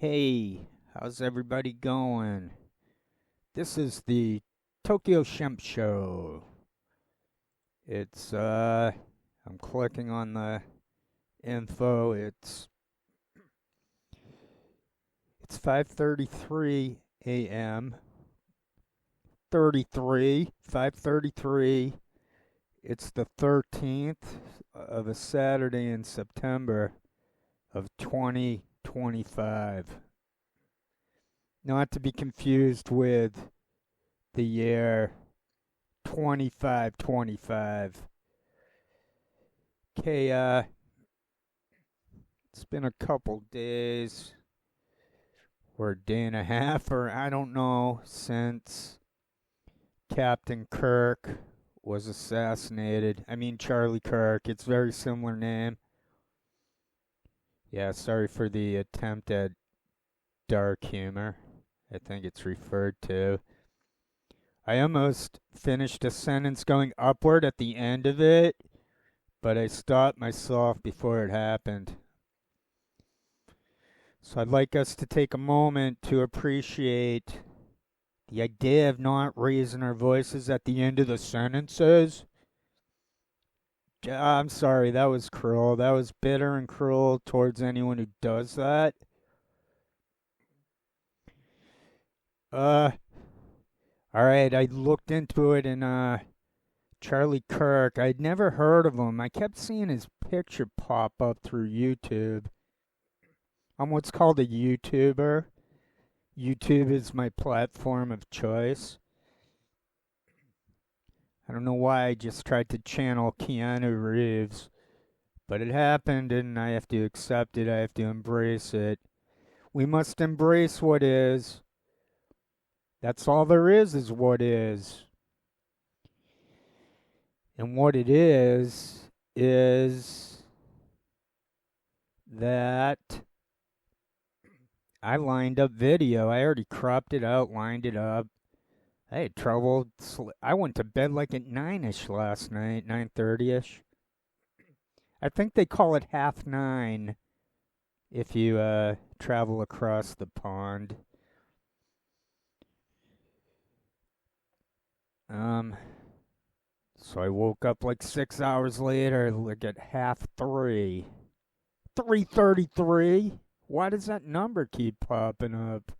Hey, how's everybody going? This is the Tokyo Shemp Show. I'm clicking on the info. It's 5:33 a.m. 5:33. It's the 13th of a Saturday in September of 2025. Not to be confused with the year 2525. Okay, it's been a couple days or a day and a half, or I don't know, since Captain Kirk was assassinated. I mean, Charlie Kirk. It's a very similar name. Yeah, sorry for the attempt at dark humor, I think it's referred to. I almost finished a sentence going upward at the end of it, but I stopped myself before it happened. So I'd like us to take a moment to appreciate the idea of not raising our voices at the end of the sentences. I'm sorry, that was cruel. That was bitter and cruel towards anyone who does that. Uh, all right, I looked into it and Charlie Kirk, I'd never heard of him. I kept seeing his picture pop up through YouTube. I'm what's called a YouTuber. YouTube is my platform of choice. I don't know why I just tried to channel Keanu Reeves, but it happened and I have to accept it. I have to embrace it. We must embrace what is. That's all there is what is. And what it is that I lined up video. I already cropped it out, lined it up. I had trouble. I went to bed like at 9ish last night, 9:30ish. I think they call it half nine if you travel across the pond. So I woke up like 6 hours later, like at half three. 3:33? Why does that number keep popping up?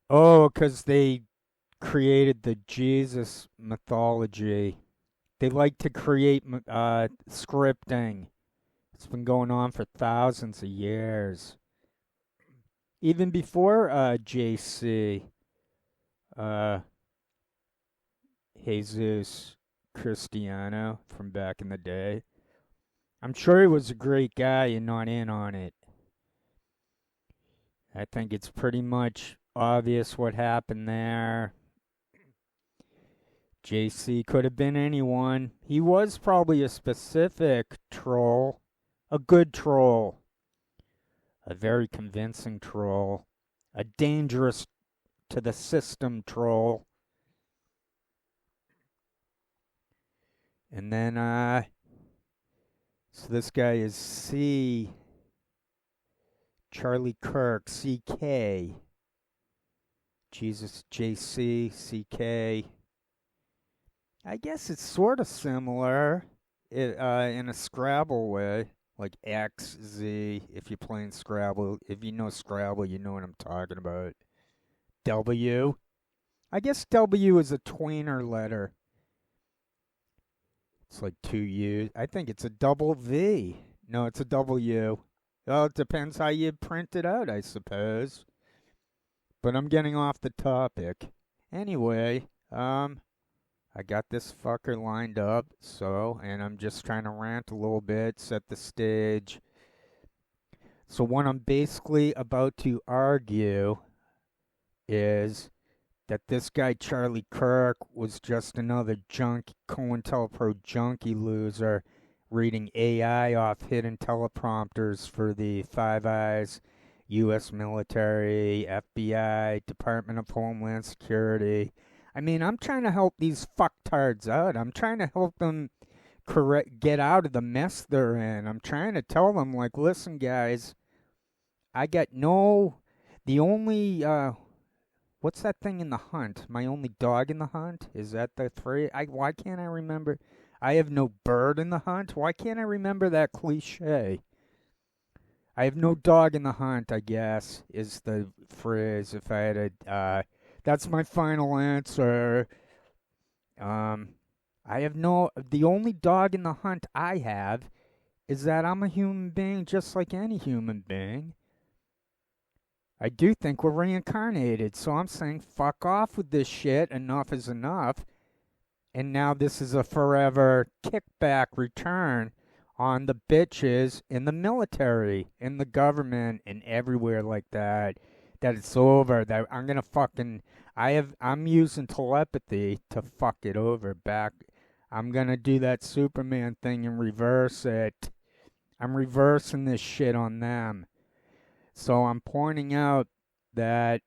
Oh, 'cause they created the Jesus mythology. They like to create scripting. It's been going on for thousands of years. Even before JC, uh, Jesus Cristiano from back in the day. I'm sure he was a great guy and not in on it. I think it's pretty much obvious what happened there. JC could have been anyone. He was probably a specific troll, a good troll, a very convincing troll, a dangerous to the system troll. And then, so this guy is Charlie Kirk, CK. Jesus, JC, CK. I guess it's sort of similar in a Scrabble way, like X, Z, if you're playing Scrabble. If you know Scrabble, you know what I'm talking about. W. I guess W is a tweener letter. It's like two U's. I think it's a double V. No, it's a W. Well, it depends how you print it out, I suppose. But I'm getting off the topic. Anyway, I got this fucker lined up, and I'm just trying to rant a little bit, set the stage. So what I'm basically about to argue is that this guy Charlie Kirk was just another COINTELPRO junkie loser reading AI off hidden teleprompters for the Five Eyes, U.S. military, FBI, Department of Homeland Security. I mean, I'm trying to help these fucktards out. I'm trying to help them get out of the mess they're in. I'm trying to tell them, like, listen, guys, I got no. The only what's that thing in The Hunt? My only dog in The Hunt? Is that the three? Why can't I remember? I have no bird in The Hunt. Why can't I remember that cliche? I have no dog in the hunt, I guess, is the phrase. If I had a, that's my final answer. Um, I have no, the only dog in the hunt I have is that I'm a human being just like any human being. I do think we're reincarnated, so I'm saying fuck off with this shit. Enough is enough. And now this is a forever kickback return on the bitches in the military, in the government, and everywhere like that. That it's over. That I'm gonna fucking. I'm using telepathy to fuck it over back. I'm gonna do that Superman thing and reverse it. I'm reversing this shit on them. So I'm pointing out that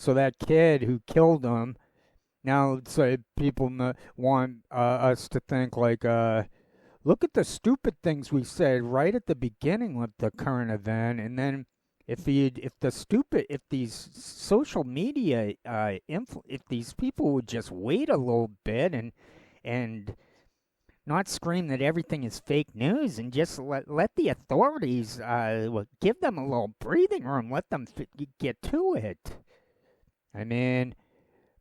that kid who killed him. Now, so people want us to think like, look at the stupid things we said right at the beginning of the current event, and then if these social media, if these people would just wait a little bit and not scream that everything is fake news and just let the authorities give them a little breathing room, let them get to it. I mean,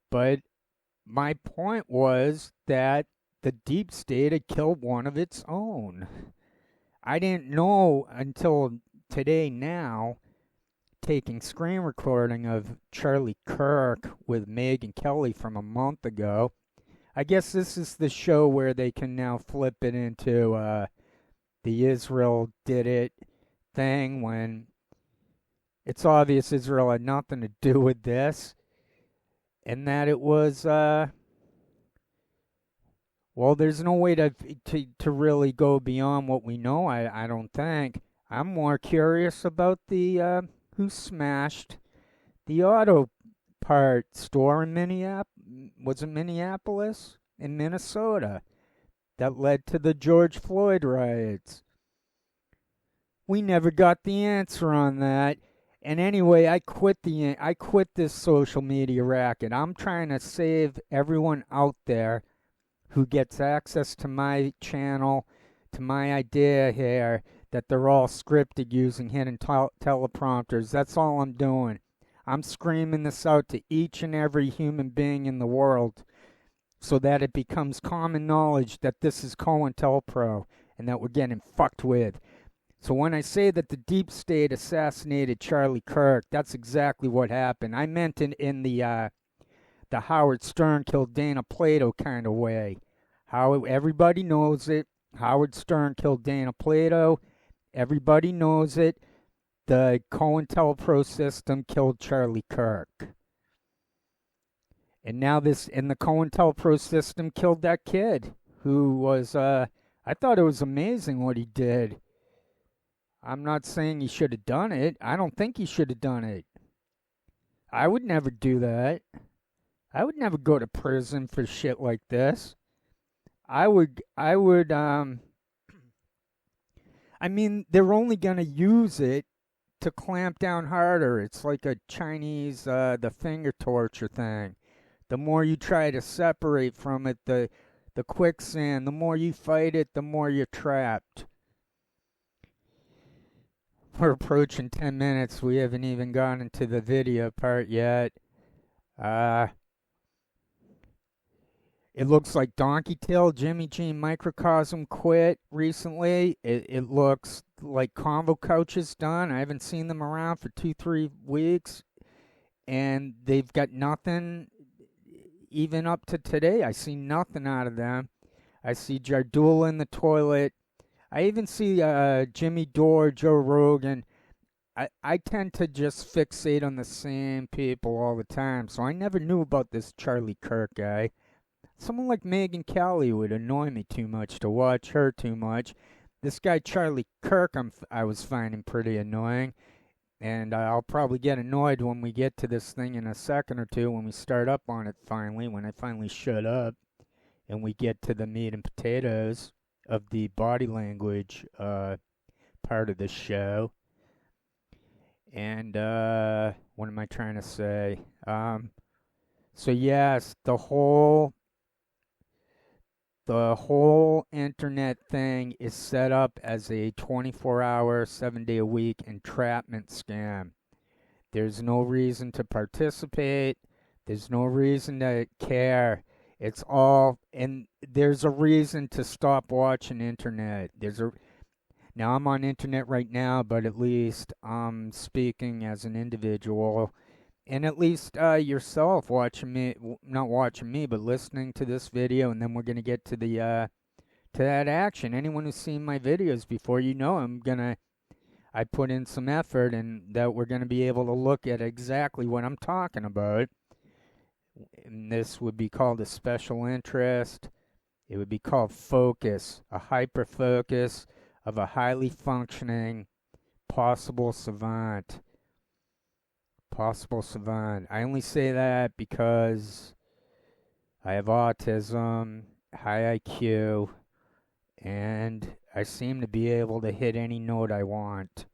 but my point was that the deep state had killed one of its own. I didn't know until today now, taking screen recording of Charlie Kirk with Megyn Kelly from a month ago. I guess this is the show where they can now flip it into the Israel did it thing when it's obvious Israel had nothing to do with this. And that it was, well, there's no way to really go beyond what we know, I don't think. I'm more curious about the, who smashed the auto part store in Minneapolis. Was it Minneapolis? In Minnesota. That led to the George Floyd riots. We never got the answer on that. And anyway, I quit this social media racket. I'm trying to save everyone out there who gets access to my channel, to my idea here, that they're all scripted using hidden teleprompters. That's all I'm doing. I'm screaming this out to each and every human being in the world so that it becomes common knowledge that this is COINTELPRO and that we're getting fucked with. So when I say that the deep state assassinated Charlie Kirk, that's exactly what happened. I meant in the Howard Stern killed Dana Plato kind of way. How everybody knows it. Howard Stern killed Dana Plato. Everybody knows it. The COINTELPRO system killed Charlie Kirk. And now the COINTELPRO system killed that kid who was, I thought it was amazing what he did. I'm not saying he should have done it. I don't think he should have done it. I would never do that. I would never go to prison for shit like this. I mean, they're only gonna use it to clamp down harder. It's like a Chinese, the finger torture thing. The more you try to separate from it, the quicksand, the more you fight it, the more you're trapped. We're approaching 10 minutes. We haven't even gone into the video part yet. It looks like Donkey Tail, Jimmy G Microcosm quit recently. It looks like Convo Couch is done. I haven't seen them around for 2-3 weeks. And they've got nothing, even up to today. I see nothing out of them. I see Jardula in the toilet. I even see Jimmy Dore, Joe Rogan. I tend to just fixate on the same people all the time. So I never knew about this Charlie Kirk guy. Someone like Megyn Kelly would annoy me too much to watch her too much. This guy Charlie Kirk I was finding pretty annoying. And I'll probably get annoyed when we get to this thing in a second or two when we start up on it finally, when I finally shut up and we get to the meat and potatoes of the body language part of the show. And what am I trying to say? So yes, the whole internet thing is set up as a 24-hour, 7-day-a-week entrapment scam. There's no reason to participate. There's no reason to care. It's all, and there's a reason to stop watching internet. Now I'm on internet right now, but at least I'm speaking as an individual. And at least yourself watching me, not watching me, but listening to this video, and then we're gonna get to to that action. Anyone who's seen my videos before, I put in some effort, and that we're gonna be able to look at exactly what I'm talking about. And this would be called a special interest. It would be called focus, a hyper focus of a highly functioning possible savant. Possible savant. I only say that because I have autism, high IQ, and I seem to be able to hit any note I want.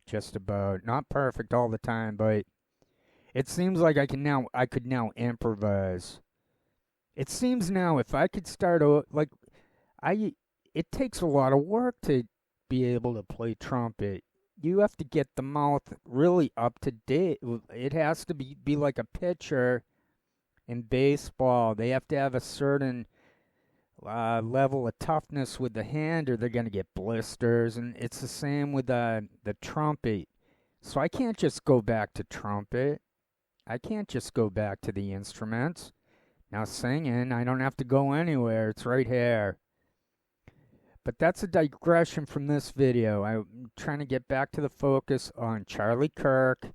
Just about. Not perfect all the time, but it seems like I could now improvise. It seems now if I could start it takes a lot of work to be able to play trumpet. You have to get the mouth really up to date. It has to be like a pitcher in baseball. They have to have a certain level of toughness with the hand, or they're going to get blisters. And it's the same with the trumpet. So I can't just go back to trumpet. I can't just go back to the instruments. Now singing, I don't have to go anywhere. It's right here. But that's a digression from this video. I'm trying to get back to the focus on Charlie Kirk,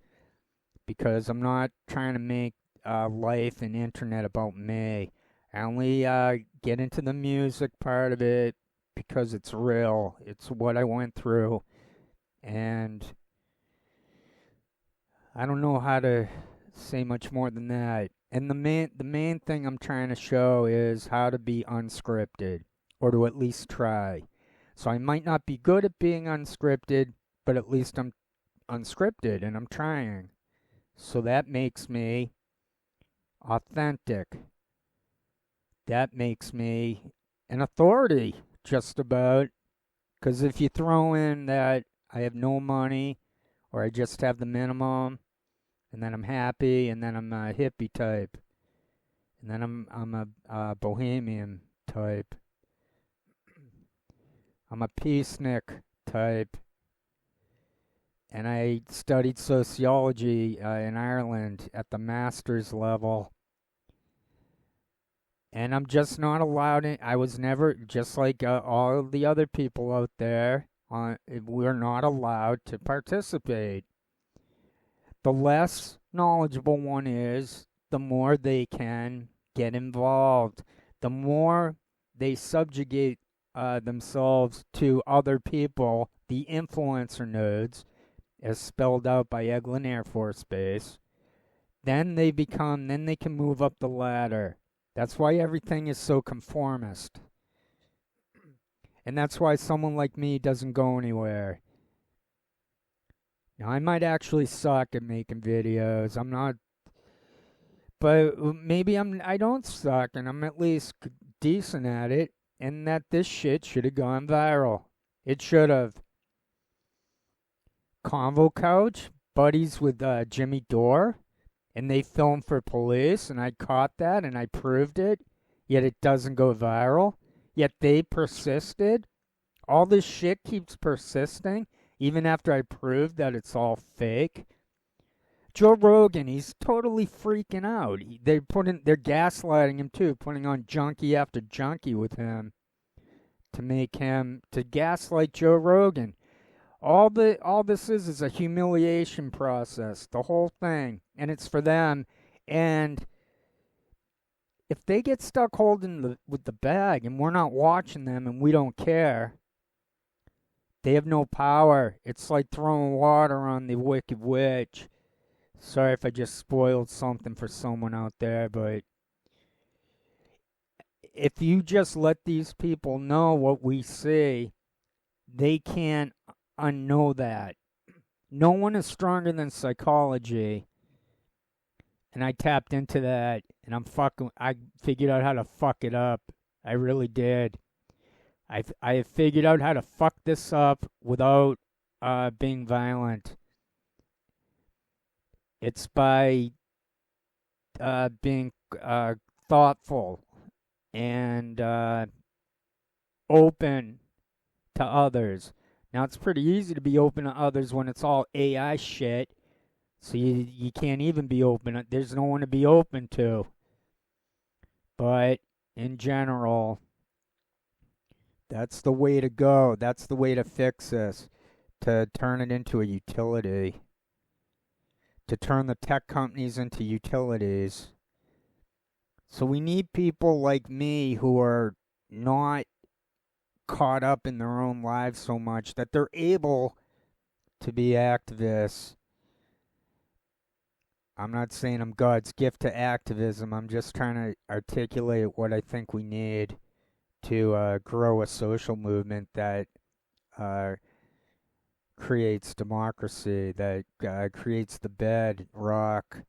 because I'm not trying to make life and internet about me. I only get into the music part of it because it's real. It's what I went through. And I don't know how to say much more than that. And the main thing I'm trying to show is how to be unscripted, or to at least try. So I might not be good at being unscripted, but at least I'm unscripted and I'm trying. So that makes me authentic. That makes me an authority, just about. Because if you throw in that I have no money, or I just have the minimum, and then I'm happy, and then I'm a hippie type, and then I'm a bohemian type, I'm a peacenik type, and I studied sociology in Ireland at the master's level. And I'm just not allowed I was never, just like all of the other people out there, we're not allowed to participate. The less knowledgeable one is, the more they can get involved. The more they subjugate themselves to other people, the influencer nodes, as spelled out by Eglin Air Force Base, then they can move up the ladder. That's why everything is so conformist. And that's why someone like me doesn't go anywhere. Now, I might actually suck at making videos. I'm not, but maybe I don't suck, and I'm at least decent at it, and that this shit should have gone viral. It should have. Convo Couch, buddies with Jimmy Dore, and they filmed for police, and I caught that, and I proved it, yet it doesn't go viral, yet they persisted. All this shit keeps persisting, even after I proved that it's all fake. Joe Rogan, he's totally freaking out. They're gaslighting him too, putting on junkie after junkie with him to gaslight Joe Rogan. All this is a humiliation process, the whole thing, and it's for them. And if they get stuck holding with the bag, and we're not watching them, and we don't care, they have no power. It's like throwing water on the Wicked Witch. Sorry if I just spoiled something for someone out there, but if you just let these people know what we see, they can't unknow that. no one is stronger than psychology. And I tapped into that, and I figured out how to fuck it up. I really did. I have figured out how to fuck this up without being violent. It's by being thoughtful and open to others. Now, it's pretty easy to be open to others when it's all AI shit. So you can't even be open. There's no one to be open to. But in general, that's the way to go. That's the way to fix this. To turn it into a utility. To turn the tech companies into utilities. So we need people like me who are not caught up in their own lives so much that they're able to be activists. I'm not saying I'm God's gift to activism. I'm just trying to articulate what I think we need to grow a social movement that creates democracy, that creates the bedrock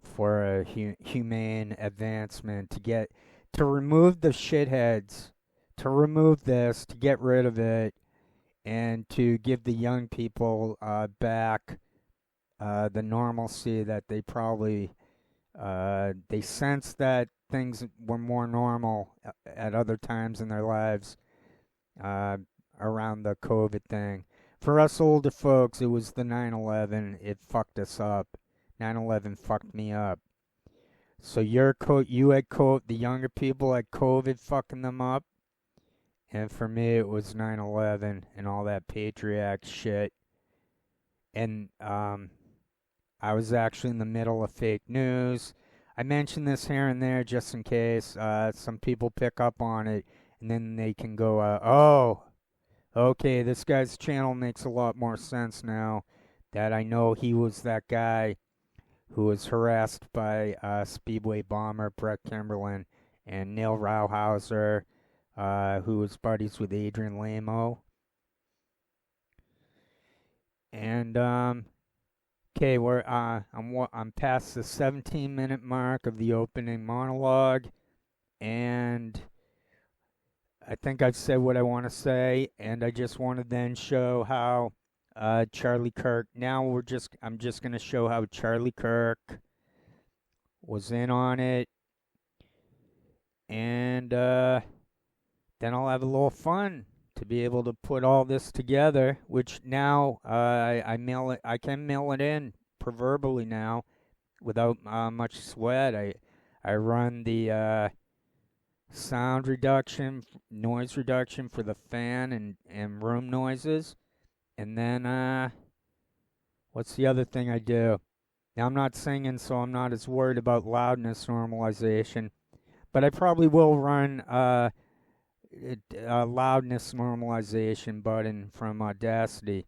for a humane advancement, to remove the shitheads, to remove this, to get rid of it, and to give the young people back the normalcy that they probably they sensed that things were more normal at other times in their lives around the COVID thing. For us older folks, it was the 9/11. It fucked us up. 9/11 fucked me up. So you had the younger people had COVID fucking them up. And for me, it was 9/11 and all that Patriot shit. And I was actually in the middle of fake news. I mention this here and there just in case some people pick up on it, and then they can go, oh, okay, this guy's channel makes a lot more sense now that I know he was that guy who was harassed by Speedway bomber Brett Kimberlin and Neil Rauhauser, who was buddies with Adrian Lamo. And okay, I'm past the 17-minute mark of the opening monologue, and I think I've said what I want to say, and I just want to then show how Charlie Kirk. Now I'm just gonna show how Charlie Kirk was in on it, and then I'll have a little fun to be able to put all this together, which now I can mail it in proverbially now without much sweat. I run the sound reduction, noise reduction for the fan and room noises, and then what's the other thing I do? Now I'm not singing, so I'm not as worried about loudness normalization, but I probably will run loudness normalization button from Audacity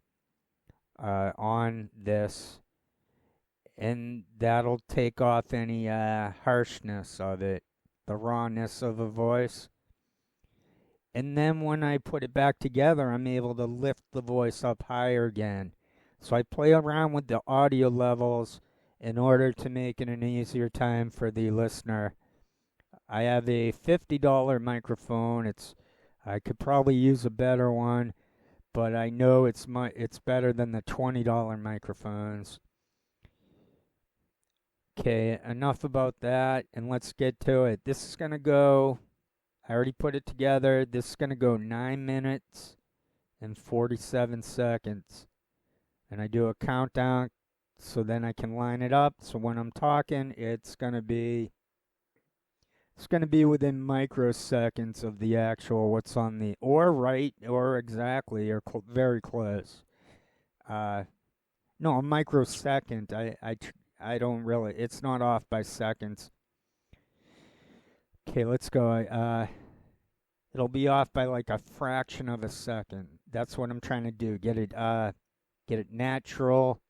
on this, and that'll take off any harshness of it, the rawness of a voice. And then when I put it back together, I'm able to lift the voice up higher again. So I play around with the audio levels in order to make it an easier time for the listener. I have a $50 microphone. I could probably use a better one, but I know it's better than the $20 microphones. Okay, enough about that, and let's get to it. This is going to go, I already put it together, this is going to go 9 minutes and 47 seconds. And I do a countdown so then I can line it up. So when I'm talking, it's going to be within microseconds of the actual what's on the, or right, or exactly, or very close. No, a microsecond. I don't really, it's not off by seconds. Okay, let's go. It'll be off by like a fraction of a second. That's what I'm trying to do. Get it natural.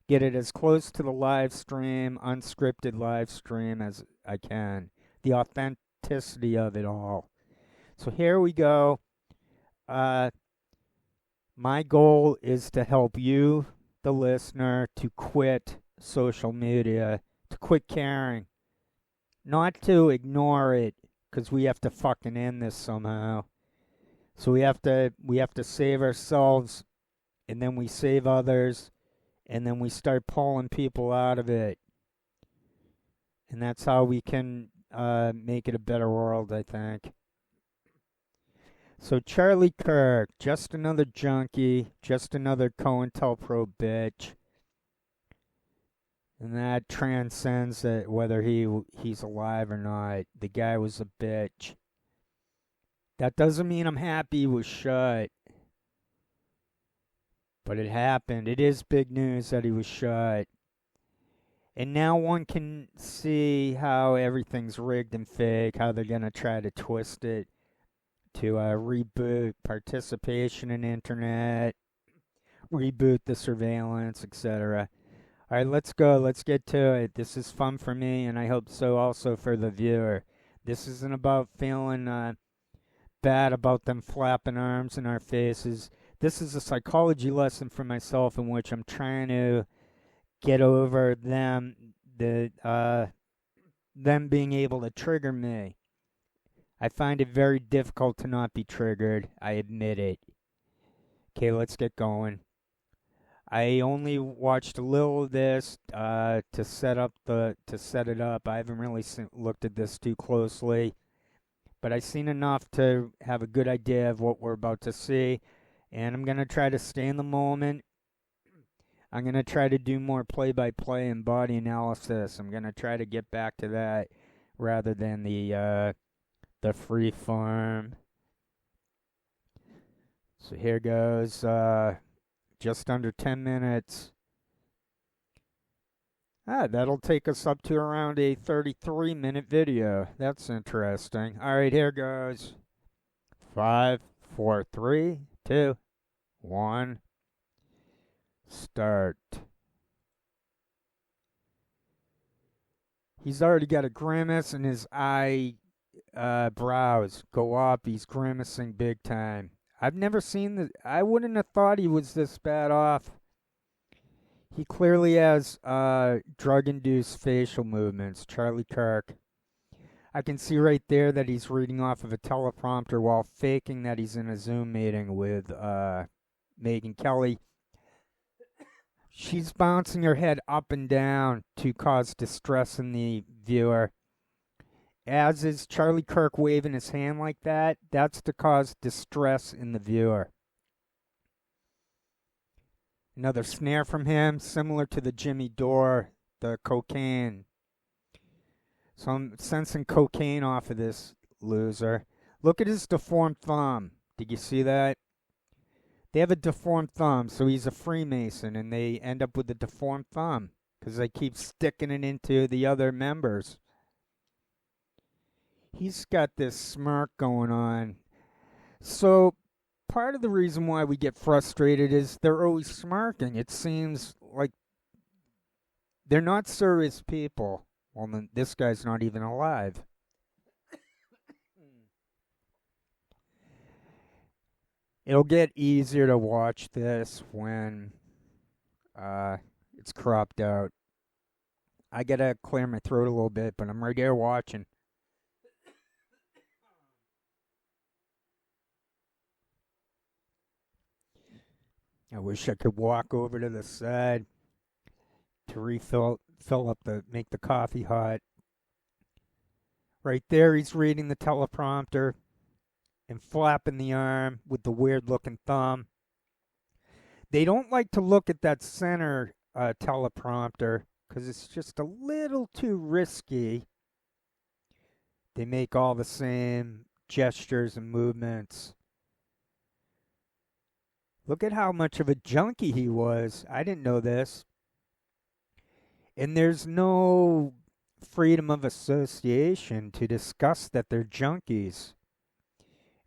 Get it as close to the live stream, unscripted live stream as I can. The authenticity of it all. So here we go. My My goal is to help you, the listener, to quit social media, to quit caring, not to ignore it, because we have to fucking end this somehow. So we have to save ourselves, and then we save others, and then we start pulling people out of it. And that's how we can make it a better world, I think. So Charlie Kirk, just another junkie, just another COINTELPRO bitch. And that transcends it, whether he's alive or not. The guy was a bitch. That doesn't mean I'm happy he was shot. But it happened. It is big news that he was shot. And now one can see how everything's rigged and fake, how they're going to try to twist it to reboot participation in internet, reboot the surveillance, etc. All right, let's go. Let's get to it. This is fun for me, and I hope so also for the viewer. This isn't about feeling bad about them flapping arms in our faces. This is a psychology lesson for myself in which I'm trying to get over them being able to trigger me. I find it very difficult to not be triggered. I admit it. Okay, let's get going. I only watched a little of this to set it up. I haven't really looked at this too closely, but I've seen enough to have a good idea of what we're about to see, and I'm gonna try to stay in the moment. I'm gonna try to do more play-by-play and body analysis. I'm gonna try to get back to that rather than the free form. So here goes. Just under 10 minutes. That'll take us up to around a 33-minute video. That's interesting. All right, here goes. 5, 4, 3, 2, 1. Start. He's already got a grimace, and his brows go up. He's grimacing big time. I've never seen this. I wouldn't have thought he was this bad off. He clearly has drug-induced facial movements, Charlie Kirk. I can see right there that he's reading off of a teleprompter while faking that he's in a Zoom meeting with Megyn Kelly. She's bouncing her head up and down to cause distress in the viewer. As is Charlie Kirk waving his hand like that, that's to cause distress in the viewer. Another snare from him, similar to the Jimmy Dore, the cocaine. So I'm sensing cocaine off of this loser. Look at his deformed thumb. Did you see that? They have a deformed thumb, so he's a Freemason, and they end up with a deformed thumb because they keep sticking it into the other members. He's got this smirk going on. So part of the reason why we get frustrated is they're always smirking. It seems like they're not serious people. Well, then this guy's not even alive. It'll get easier to watch this when it's cropped out. I gotta clear my throat a little bit, but I'm right there watching. I wish I could walk over to the side to make the coffee hot. Right there, he's reading the teleprompter and flapping the arm with the weird-looking thumb. They don't like to look at that center teleprompter because it's just a little too risky. They make all the same gestures and movements. Look at how much of a junkie he was. I didn't know this. And there's no freedom of association to discuss that they're junkies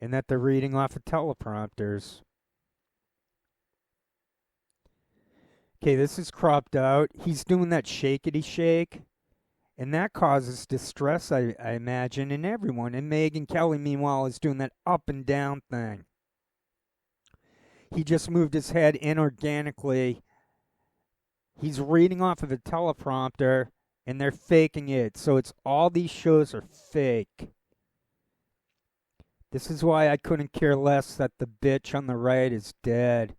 and that they're reading off of teleprompters. Okay, this is cropped out. He's doing that shakety shake, and that causes distress, I imagine, in everyone. And Megyn Kelly, meanwhile, is doing that up and down thing. He just moved his head inorganically. He's reading off of a teleprompter, and they're faking it. So it's all these shows are fake. This is why I couldn't care less that the bitch on the right is dead.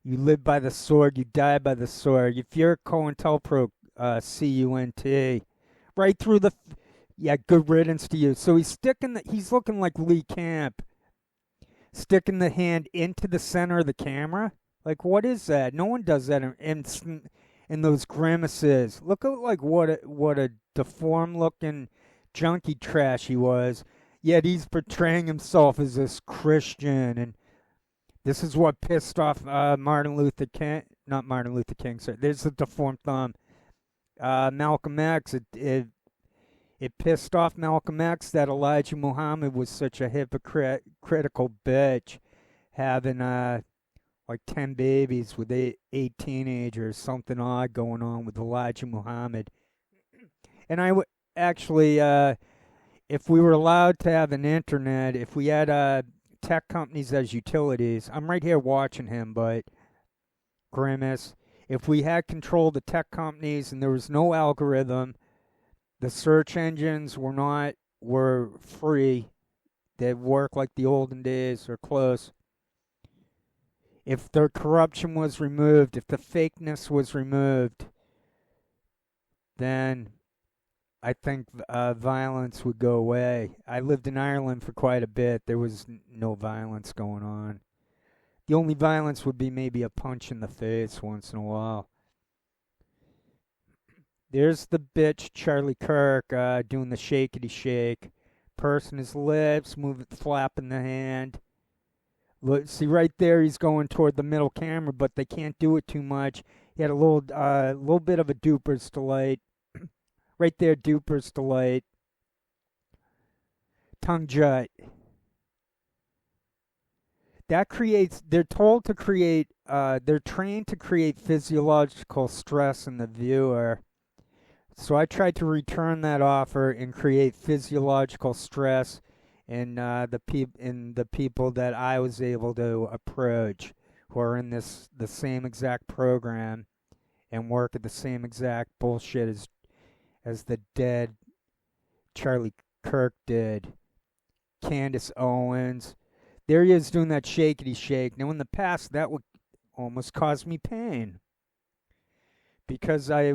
You live by the sword, you die by the sword. If you're a COINTELPRO CUNT, right through the... Yeah, good riddance to you. So he's looking like Lee Camp, sticking the hand into the center of the camera. Like, what is that? No one does that in those grimaces. Look at like what a deformed looking junkie trash he was. Yet he's portraying himself as this Christian, and this is what pissed off Martin Luther King. Not Martin Luther King. Sorry, there's the deformed thumb. Malcolm X. It pissed off Malcolm X that Elijah Muhammad was such a hypocritical bitch, having like 10 babies with eight teenagers, something odd going on with Elijah Muhammad. And I would actually, if we were allowed to have an internet, if we had tech companies as utilities, I'm right here watching him, but Grimace, if we had control of the tech companies and there was no algorithm, the search engines were free, they work like the olden days or close. If their corruption was removed, if the fakeness was removed, then I think violence would go away. I lived in Ireland for quite a bit. There was no violence going on. The only violence would be maybe a punch in the face once in a while. There's the bitch Charlie Kirk doing the shakety shake, pursing his lips, flapping the hand. Look, see right there, he's going toward the middle camera, but they can't do it too much. He had a little bit of a duper's delight. Right there, duper's delight. Tongue jut. That creates, they're trained to create physiological stress in the viewer. So I tried to return that offer and create physiological stress in the people that I was able to approach, who are in the same exact program and work at the same exact bullshit as the dead Charlie Kirk did. Candace Owens. There he is doing that shakety shake. Now in the past that would almost cause me pain, because I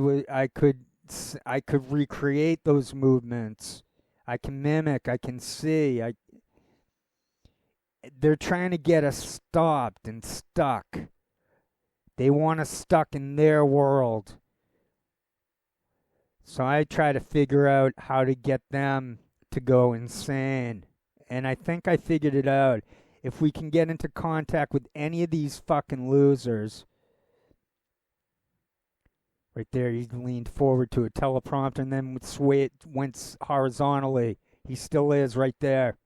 could recreate those movements. I can mimic, I can see. They're trying to get us stopped and stuck. They want us stuck in their world. So I try to figure out how to get them to go insane. And I think I figured it out. If we can get into contact with any of these fucking losers. Right there, he leaned forward to a teleprompter and then went horizontally. He still is right there.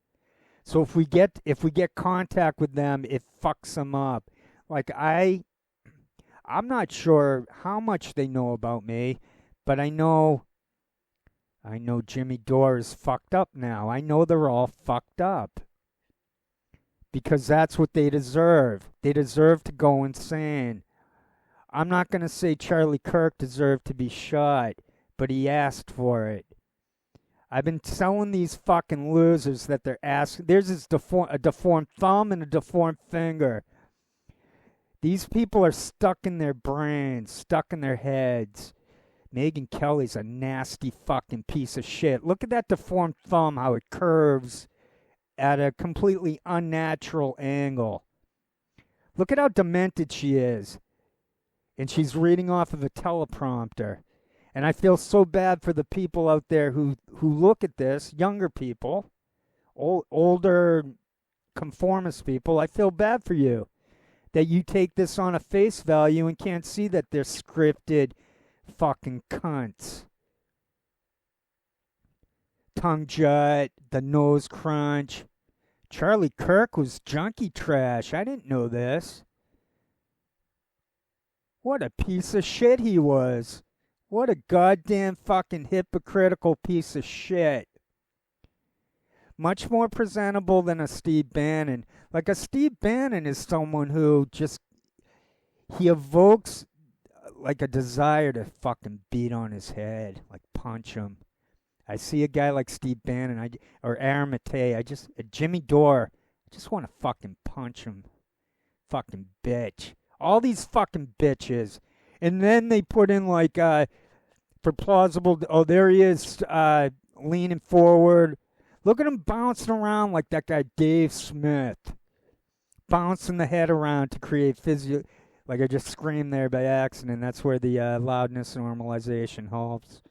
So if we get contact with them, it fucks them up. Like I'm not sure how much they know about me, but I know Jimmy Dore is fucked up now. I know they're all fucked up. Because that's what they deserve. They deserve to go insane. I'm not going to say Charlie Kirk deserved to be shot, but he asked for it. I've been telling these fucking losers that they're asking. There's a deformed thumb and a deformed finger. These people are stuck in their brains, stuck in their heads. Megyn Kelly's a nasty fucking piece of shit. Look at that deformed thumb, how it curves at a completely unnatural angle. Look at how demented she is. And she's reading off of a teleprompter. And I feel so bad for the people out there who look at this, younger people, older conformist people. I feel bad for you that you take this on a face value and can't see that they're scripted fucking cunts. Tongue jut, the nose crunch. Charlie Kirk was junkie trash. I didn't know this. What a piece of shit he was. What a goddamn fucking hypocritical piece of shit. much more presentable than a Steve Bannon. Like a Steve Bannon is someone who just, he evokes like a desire to fucking beat on his head, like punch him. I see a guy like Steve Bannon, or Aaron Matei, Jimmy Dore, I just want to fucking punch him. Fucking bitch. All these fucking bitches. And then they put in like, for plausible, oh, there he is, leaning forward. Look at him bouncing around like that guy Dave Smith. Bouncing the head around to create like I just screamed there by accident. That's where the loudness normalization helps.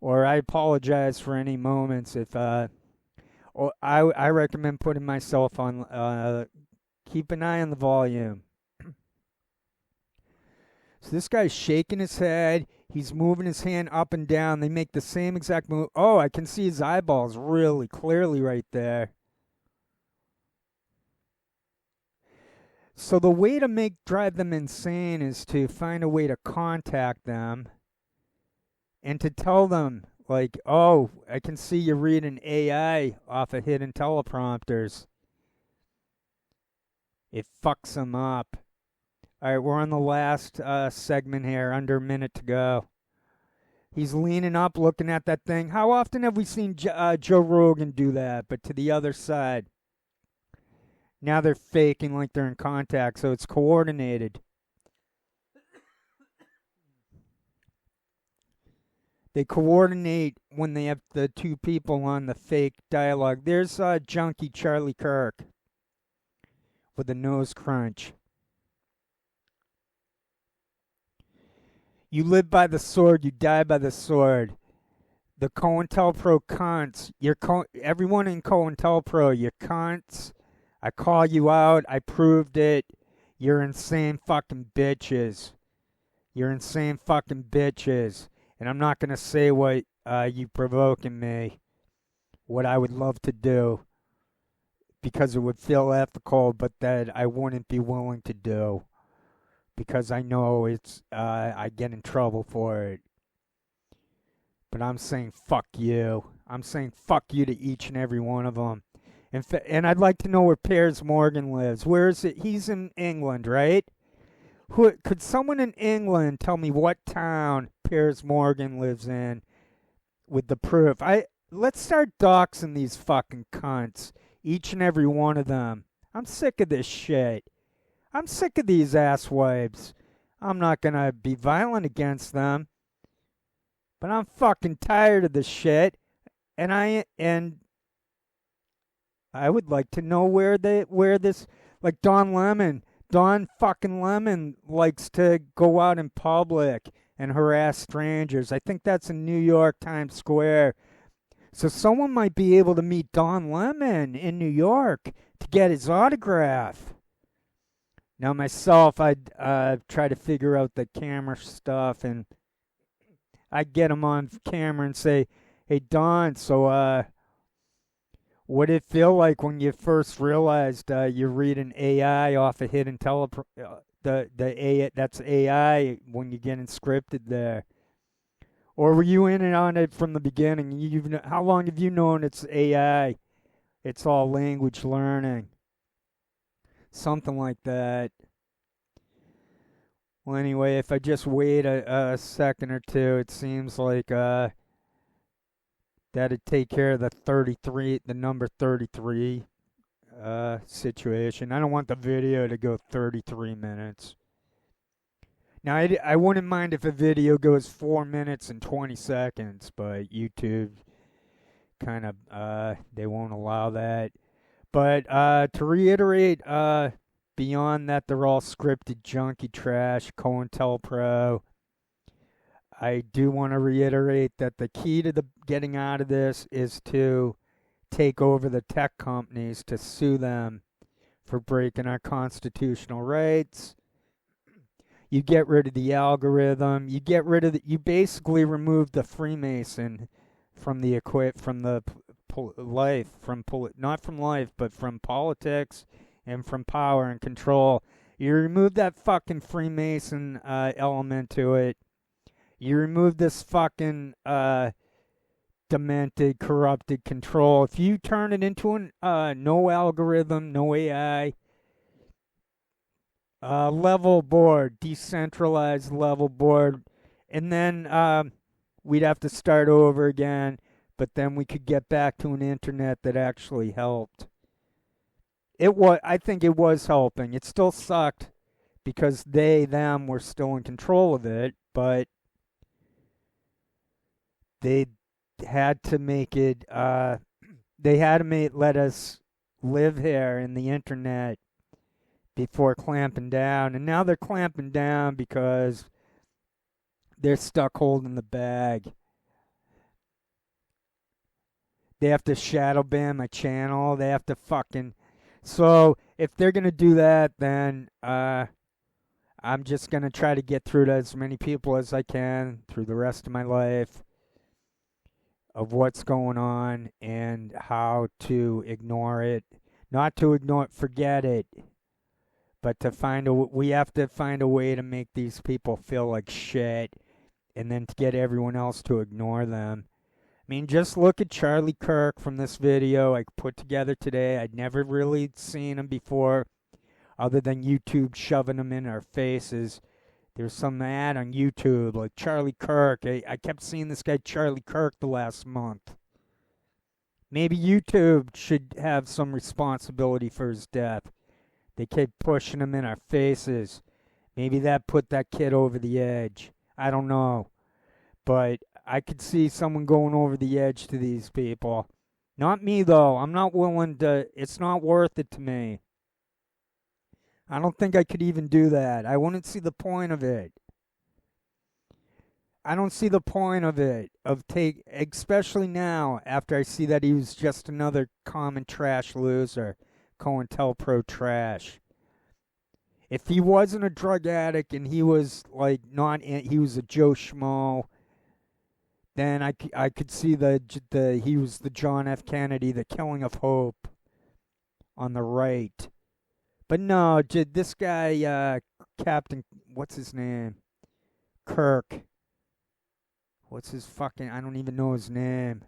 Or I apologize for any moments if, or I recommend putting myself on, keep an eye on the volume. So this guy's shaking his head. He's moving his hand up and down. They make the same exact move. Oh, I can see his eyeballs really clearly right there. So the way to drive them insane is to find a way to contact them and to tell them, like, oh, I can see you reading AI off of hidden teleprompters. It fucks them up. All right, we're on the last segment here, under a minute to go. He's leaning up, looking at that thing. How often have we seen Joe Rogan do that, but to the other side? Now they're faking like they're in contact, so it's coordinated. They coordinate when they have the two people on the fake dialogue. There's junkie Charlie Kirk with a nose crunch. You live by the sword, you die by the sword. The COINTELPRO cunts, everyone in COINTELPRO, you're cunts. I call you out, I proved it. You're insane fucking bitches. You're insane fucking bitches. And I'm not going to say what you provoking me, what I would love to do, because it would feel ethical, but that I wouldn't be willing to do. Because I know I get in trouble for it. But I'm saying fuck you. I'm saying fuck you to each and every one of them. And I'd like to know where Piers Morgan lives. Where is it? He's in England, right? Could someone in England tell me what town Piers Morgan lives in with the proof? Let's start doxing these fucking cunts. Each and every one of them. I'm sick of this shit. I'm sick of these asswipes. I'm not going to be violent against them. But I'm fucking tired of this shit. And I would like to know where this, like Don fucking Lemon likes to go out in public and harass strangers. I think that's in New York, Times Square. So someone might be able to meet Don Lemon in New York to get his autograph. Now myself, I'd try to figure out the camera stuff, and I'd get him on camera and say, hey, Don, so what did it feel like when you first realized you're reading AI off of hidden that's AI when you're getting scripted there? Or were you in and on it from the beginning? How long have you known it's AI? It's all language learning. Something like that. Well, anyway, if I just wait a second or two, it seems like that'd take care of the number 33 situation. I don't want the video to go 33 minutes. Now, I wouldn't mind if a video goes 4 minutes and 20 seconds, but YouTube kind of, they won't allow that. But to reiterate, beyond that, they're all scripted junkie trash, COINTELPRO. I do want to reiterate that the key to getting out of this is to take over the tech companies, to sue them for breaking our constitutional rights. You get rid of the algorithm. You basically remove the Freemason from politics and from power and control. You remove that fucking Freemason element to it. You remove this fucking demented, corrupted control. If you turn it into no algorithm, no AI, level board, decentralized level board, and then we'd have to start over again, but then we could get back to an internet that actually helped. I think it was helping. It still sucked because them were still in control of it, but they had to make it, they had to let us live here in the internet before clamping down. And now they're clamping down because they're stuck holding the bag. They have to shadow ban my channel. They have to fucking... So, if they're going to do that, then I'm just going to try to get through to as many people as I can through the rest of my life of what's going on and how to ignore it. Not to ignore it, forget it. But we have to find a way to make these people feel like shit and then to get everyone else to ignore them. I mean, just look at Charlie Kirk from this video I put together today. I'd never really seen him before other than YouTube shoving him in our faces. There's some ad on YouTube like Charlie Kirk. I kept seeing this guy Charlie Kirk the last month. Maybe YouTube should have some responsibility for his death. They kept pushing him in our faces. Maybe that put that kid over the edge. I don't know. But I could see someone going over the edge to these people. Not me, though. I'm not willing to... It's not worth it to me. I don't think I could even do that. I wouldn't see the point of it. I don't see the point of it. Especially now, after I see that he was just another common trash loser. COINTELPRO trash. If he wasn't a drug addict and he was like he was a Joe Schmo, then I could see he was the John F. Kennedy, the killing of hope on the right. But no, this guy, Captain, what's his name? Kirk. What's his fucking, I don't even know his name.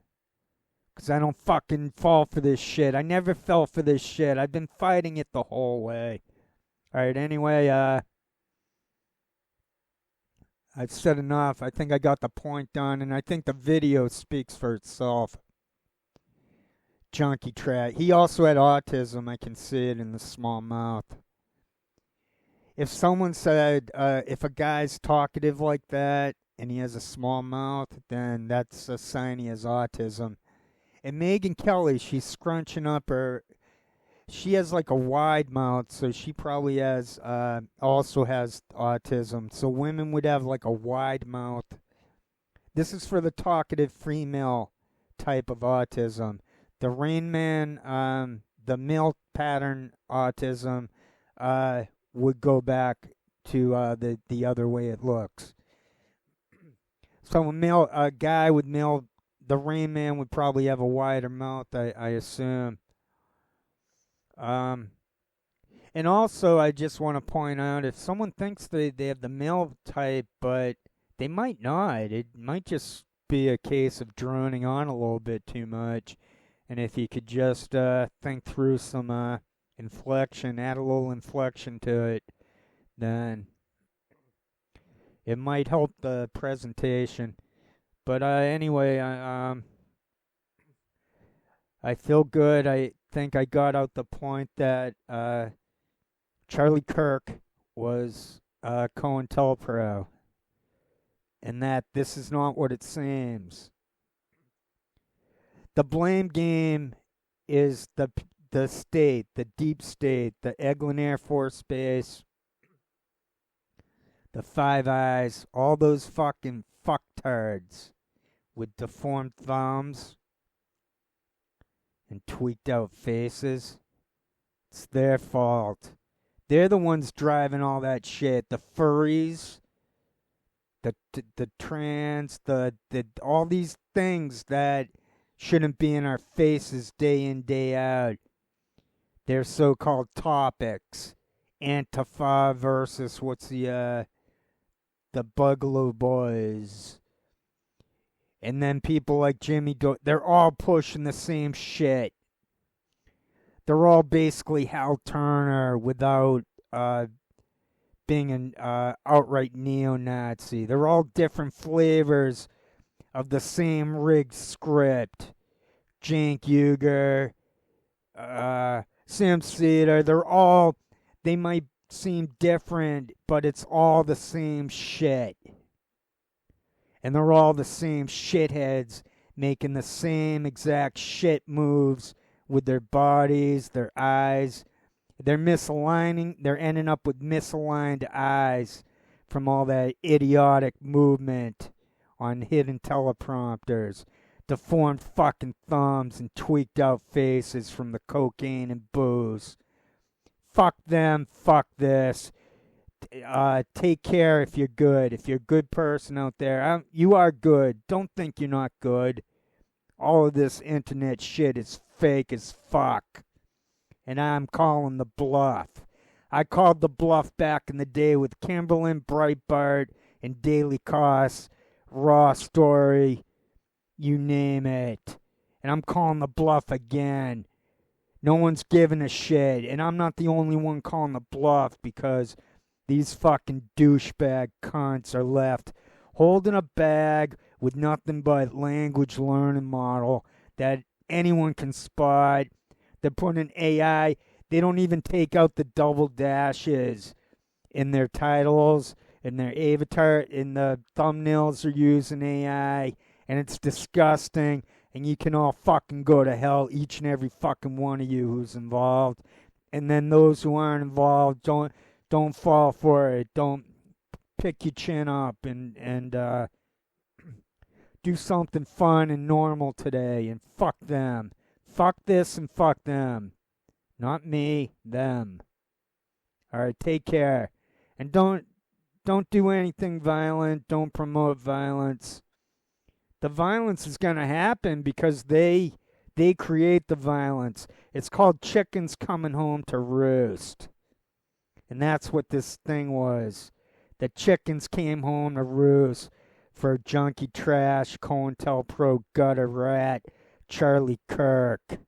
Because I don't fucking fall for this shit. I never fell for this shit. I've been fighting it the whole way. Alright, anyway, I've said enough. I think I got the point done, and I think the video speaks for itself. Junkie trash. He also had autism. I can see it in the small mouth. If someone said, if a guy's talkative like that, and he has a small mouth, then that's a sign he has autism. And Megyn Kelly, she's scrunching up she has like a wide mouth, so she probably also has autism. So women would have like a wide mouth. This is for the talkative female type of autism. The Rain Man, the male pattern autism, would go back to the other way it looks. So a guy with the Rain Man would probably have a wider mouth, I assume. And also, I just want to point out, if someone thinks they have the male type, but they might not. It might just be a case of droning on a little bit too much. And if you could just think through some inflection, add a little inflection to it, then it might help the presentation. But anyway, I feel good. I think I got out the point that Charlie Kirk was COINTELPRO, and that this is not what it seems. The blame game is the state, the deep state, the Eglin Air Force Base, the Five Eyes, all those fucking fucktards with deformed thumbs and tweaked out faces. It's their fault. They're the ones driving all that shit. The furries, the trans, all these things that shouldn't be in our faces day in, day out. They're so-called topics. Antifa versus the Bugalo Boys. And then people like Jimmy, they're all pushing the same shit. They're all basically Hal Turner without being an outright neo-Nazi. They're all different flavors of the same rigged script. Cenk Uygur, Sam Cedar, they might seem different, but it's all the same shit. And they're all the same shitheads making the same exact shit moves with their bodies, their eyes. They're misaligning, they're ending up with misaligned eyes from all that idiotic movement on hidden teleprompters, deformed fucking thumbs and tweaked out faces from the cocaine and booze. Fuck them, fuck this. Take care if you're good. If you're a good person out there, you are good. Don't think you're not good. All of this internet shit is fake as fuck. And I'm calling the bluff. I called the bluff back in the day with Kimberlin, Breitbart, and Daily Kos, Raw Story, you name it. And I'm calling the bluff again. No one's giving a shit. And I'm not the only one calling the bluff because these fucking douchebag cunts are left holding a bag with nothing but language learning model that anyone can spot. They're putting AI. They don't even take out the double dashes in their titles, in their avatar, in the thumbnails they're using AI, and it's disgusting, and you can all fucking go to hell, each and every fucking one of you who's involved. And then those who aren't involved, don't fall for it. Don't pick your chin up and do something fun and normal today, and fuck them. Fuck this and fuck them. Not me, them. Alright, take care. And don't do anything violent. Don't promote violence. The violence is going to happen because they create the violence. It's called chickens coming home to roost. And that's what this thing was. The chickens came home to roost for junkie trash, COINTELPRO gutter rat, Charlie Kirk.